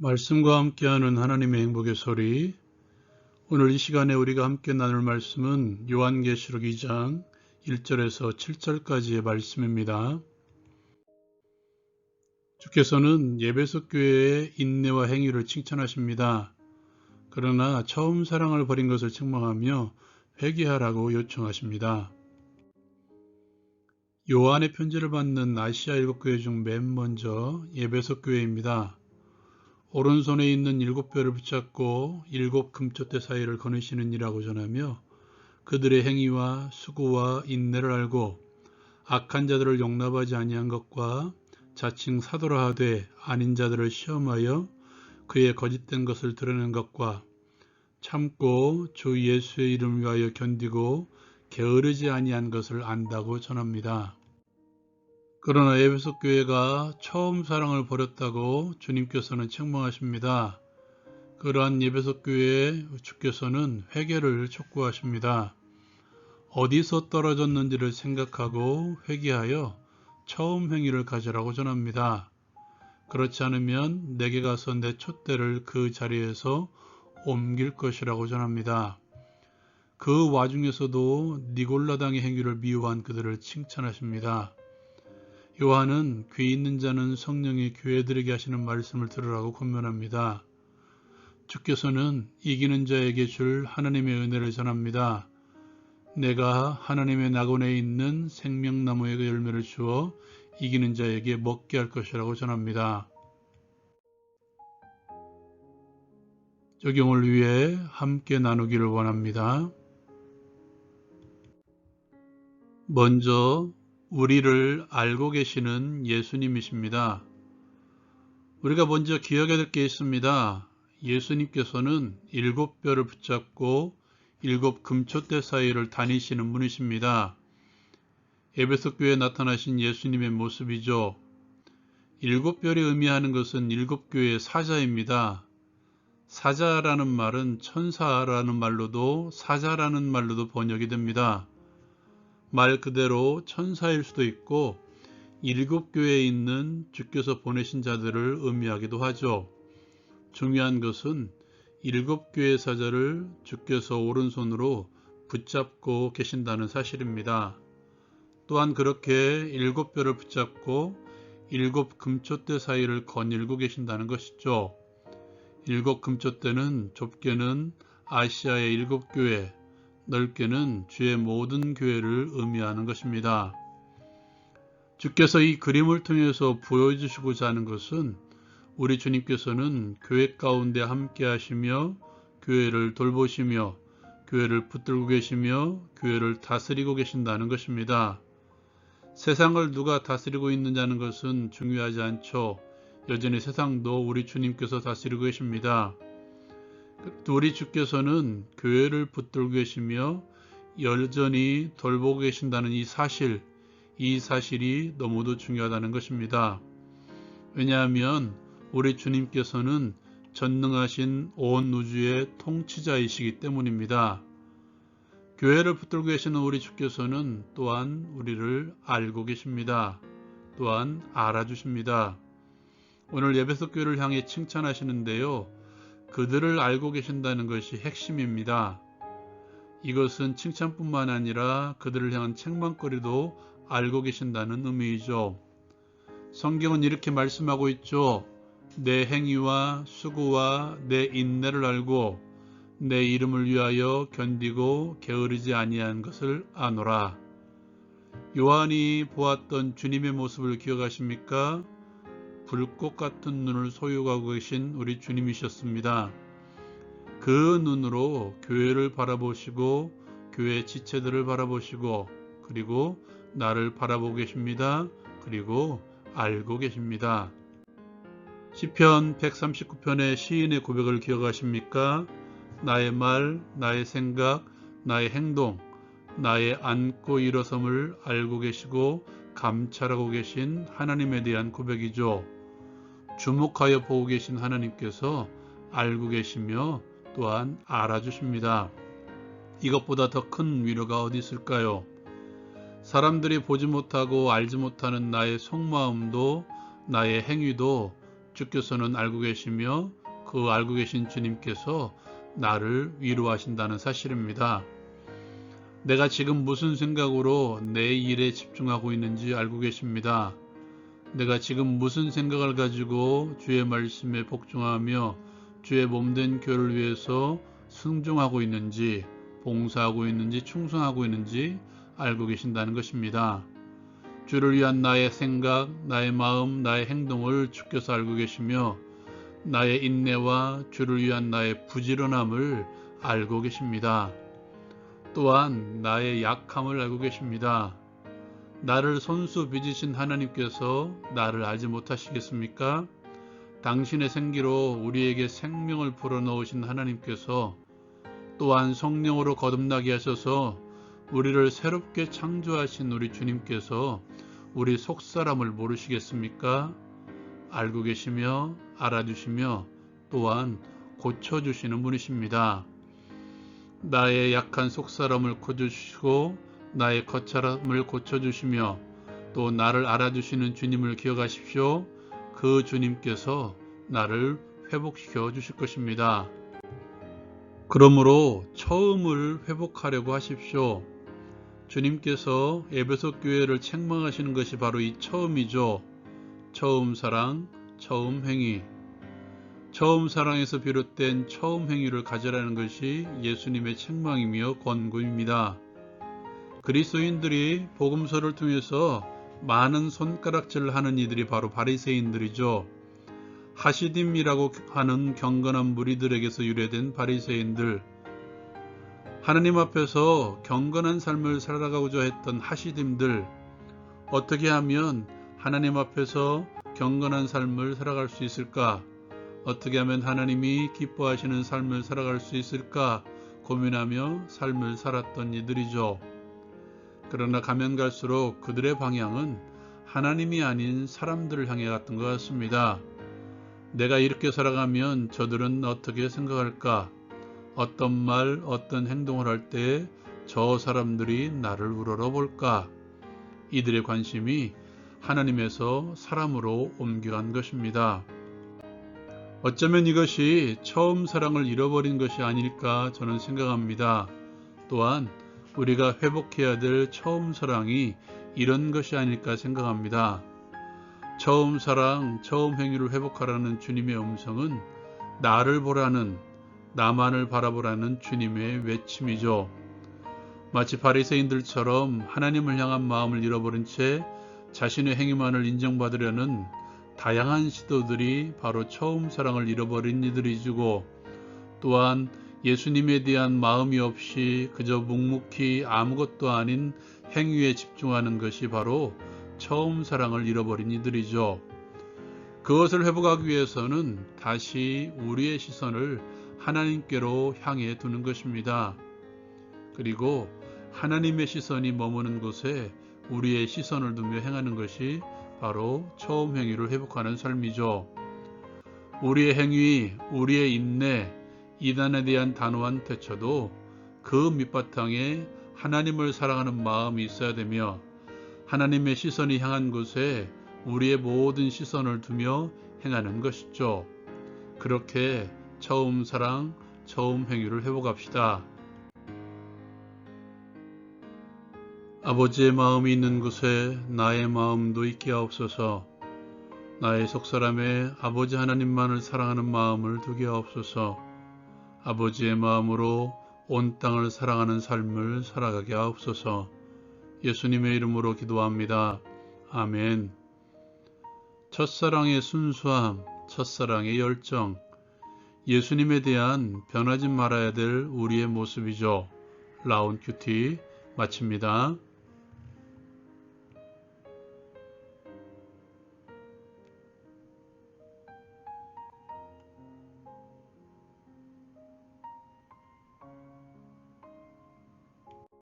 말씀과 함께하는 하나님의 행복의 소리. 오늘 이 시간에 우리가 함께 나눌 말씀은 요한계시록 2장 1절에서 7절까지의 말씀입니다. 주께서는 에베소 교회의 인내와 행위를 칭찬하십니다. 그러나 처음 사랑을 버린 것을 책망하며 회개하라고 요청하십니다. 요한의 편지를 받는 아시아 7교회 중 맨 먼저 에베소 교회입니다. 오른손에 있는 7뼈를 붙잡고 7 금촛대 사이를 거느시는 이라고 전하며 그들의 행위와 수고와 인내를 알고 악한 자들을 용납하지 아니한 것과 자칭 사도라 하되 아닌 자들을 시험하여 그의 거짓된 것을 드러낸 것과 참고 주 예수의 이름을 위하여 견디고 게으르지 아니한 것을 안다고 전합니다. 그러나 에베소 교회가 처음 사랑을 버렸다고 주님께서는 책망하십니다. 그러한 에베소 교회에 주께서는 회개를 촉구하십니다. 어디서 떨어졌는지를 생각하고 회개하여 처음 행위를 가지라고 전합니다. 그렇지 않으면 내게 가서 내 촛대를 그 자리에서 옮길 것이라고 전합니다. 그 와중에서도 니골라당의 행위를 미워한 그들을 칭찬하십니다. 요한은 귀 있는 자는 성령이 교회들에게 하시는 말씀을 들으라고 권면합니다. 주께서는 이기는 자에게 줄 하나님의 은혜를 전합니다. 내가 하나님의 낙원에 있는 생명나무의 열매를 주어 이기는 자에게 먹게 할 것이라고 전합니다. 적용을 위해 함께 나누기를 원합니다. 먼저 우리를 알고 계시는 예수님이십니다. 우리가 먼저 기억해야 될 게 있습니다. 예수님께서는 7뼈를 붙잡고 7 금촛대 사이를 다니시는 분이십니다. 에베소 교회에 나타나신 예수님의 모습이죠. 7뼈이 의미하는 것은 7교회의 사자입니다. 사자라는 말은 천사라는 말로도 사자라는 말로도 번역이 됩니다. 말 그대로 천사일 수도 있고 7교회에 있는 주께서 보내신 자들을 의미하기도 하죠. 중요한 것은 7교회 사자를 주께서 오른손으로 붙잡고 계신다는 사실입니다. 또한 그렇게 7뼈를 붙잡고 7 금촛대 사이를 거닐고 계신다는 것이죠. 7 금촛대는 좁게는 아시아의 7교회, 넓게는 주의 모든 교회를 의미하는 것입니다. 주께서 이 그림을 통해서 보여주시고자 하는 것은 우리 주님께서는 교회 가운데 함께 하시며 교회를 돌보시며 교회를 붙들고 계시며 교회를 다스리고 계신다는 것입니다. 세상을 누가 다스리고 있느냐는 것은 중요하지 않죠. 여전히 세상도 우리 주님께서 다스리고 계십니다. 우리 주께서는 교회를 붙들고 계시며 여전히 돌보고 계신다는 이 사실이 너무도 중요하다는 것입니다. 왜냐하면 우리 주님께서는 전능하신 온 우주의 통치자이시기 때문입니다. 교회를 붙들고 계시는 우리 주께서는 또한 우리를 알고 계십니다. 또한 알아주십니다. 오늘 에베소 교회를 향해 칭찬하시는데요. 그들을 알고 계신다는 것이 핵심입니다. 이것은 칭찬뿐만 아니라 그들을 향한 책망거리도 알고 계신다는 의미이죠. 성경은 이렇게 말씀하고 있죠. 내 행위와 수고와 내 인내를 알고 내 이름을 위하여 견디고 게으르지 아니한 것을 아노라. 요한이 보았던 주님의 모습을 기억하십니까? 불꽃 같은 눈을 소유하고 계신 우리 주님이셨습니다. 그 눈으로 교회를 바라보시고 교회 지체들을 바라보시고 그리고 나를 바라보고 계십니다. 그리고 알고 계십니다. 시편 139편의 시인의 고백을 기억하십니까? 나의 말, 나의 생각, 나의 행동, 나의 앉고 일어섬을 알고 계시고 감찰하고 계신 하나님에 대한 고백이죠. 주목하여 보고 계신 하나님께서 알고 계시며 또한 알아주십니다. 이것보다 더 큰 위로가 어디 있을까요? 사람들이 보지 못하고 알지 못하는 나의 속마음도 나의 행위도 주께서는 알고 계시며 그 알고 계신 주님께서 나를 위로하신다는 사실입니다. 내가 지금 무슨 생각으로 내 일에 집중하고 있는지 알고 계십니다. 내가 지금 무슨 생각을 가지고 주의 말씀에 복종하며 주의 몸된 교회를 위해서 순종하고 있는지, 봉사하고 있는지, 충성하고 있는지 알고 계신다는 것입니다. 주를 위한 나의 생각, 나의 마음, 나의 행동을 주께서 알고 계시며 나의 인내와 주를 위한 나의 부지런함을 알고 계십니다. 또한 나의 약함을 알고 계십니다. 나를 손수 빚으신 하나님께서 나를 알지 못하시겠습니까? 당신의 생기로 우리에게 생명을 불어넣으신 하나님께서 또한 성령으로 거듭나게 하셔서 우리를 새롭게 창조하신 우리 주님께서 우리 속사람을 모르시겠습니까? 알고 계시며 알아주시며 또한 고쳐주시는 분이십니다. 나의 약한 속사람을 고쳐주시고 나의 거칠함을 고쳐주시며 또 나를 알아주시는 주님을 기억하십시오. 그 주님께서 나를 회복시켜 주실 것입니다. 그러므로 처음을 회복하려고 하십시오. 주님께서 에베소 교회를 책망하시는 것이 바로 이 처음이죠. 처음 사랑, 처음 행위. 처음 사랑에서 비롯된 처음 행위를 가져라는 것이 예수님의 책망이며 권고입니다. 그리스도인들이 복음서를 통해서 많은 손가락질을 하는 이들이 바로 바리새인들이죠. 하시딤이라고 하는 경건한 무리들에게서 유래된 바리새인들, 하나님 앞에서 경건한 삶을 살아가고자 했던 하시딤들, 어떻게 하면 하나님 앞에서 경건한 삶을 살아갈 수 있을까? 어떻게 하면 하나님이 기뻐하시는 삶을 살아갈 수 있을까? 고민하며 삶을 살았던 이들이죠. 그러나 가면 갈수록 그들의 방향은 하나님이 아닌 사람들을 향해 갔던 것 같습니다. 내가 이렇게 살아가면 저들은 어떻게 생각할까? 어떤 말, 어떤 행동을 할 때 저 사람들이 나를 우러러볼까? 이들의 관심이 하나님에서 사람으로 옮겨간 것입니다. 어쩌면 이것이 처음 사랑을 잃어버린 것이 아닐까 저는 생각합니다. 또한 우리가 회복해야 될 처음 사랑이 이런 것이 아닐까 생각합니다. 처음 사랑, 처음 행위를 회복하라는 주님의 음성은 나를 보라는, 나만을 바라보라는 주님의 외침이죠. 마치 바리새인들처럼 하나님을 향한 마음을 잃어버린 채 자신의 행위만을 인정받으려는 다양한 시도들이 바로 처음 사랑을 잃어버린 이들이고, 또한 예수님에 대한 마음이 없이 그저 묵묵히 아무것도 아닌 행위에 집중하는 것이 바로 처음 사랑을 잃어버린 이들이죠. 그것을 회복하기 위해서는 다시 우리의 시선을 하나님께로 향해 두는 것입니다. 그리고 하나님의 시선이 머무는 곳에 우리의 시선을 두며 행하는 것이 바로 처음 행위를 회복하는 삶이죠. 우리의 행위, 우리의 인내, 이단에 대한 단호한 태초도 그 밑바탕에 하나님을 사랑하는 마음이 있어야 되며, 하나님의 시선이 향한 곳에 우리의 모든 시선을 두며 행하는 것이죠. 그렇게 처음 사랑, 처음 행위를 회복합시다. 아버지의 마음이 있는 곳에 나의 마음도 있게 하옵소서. 나의 속사람에 아버지 하나님만을 사랑하는 마음을 두게 하옵소서. 아버지의 마음으로 온 땅을 사랑하는 삶을 살아가게 하옵소서. 예수님의 이름으로 기도합니다. 아멘. 첫사랑의 순수함, 첫사랑의 열정, 예수님에 대한 변하지 말아야 될 우리의 모습이죠. 라운 큐티 마칩니다.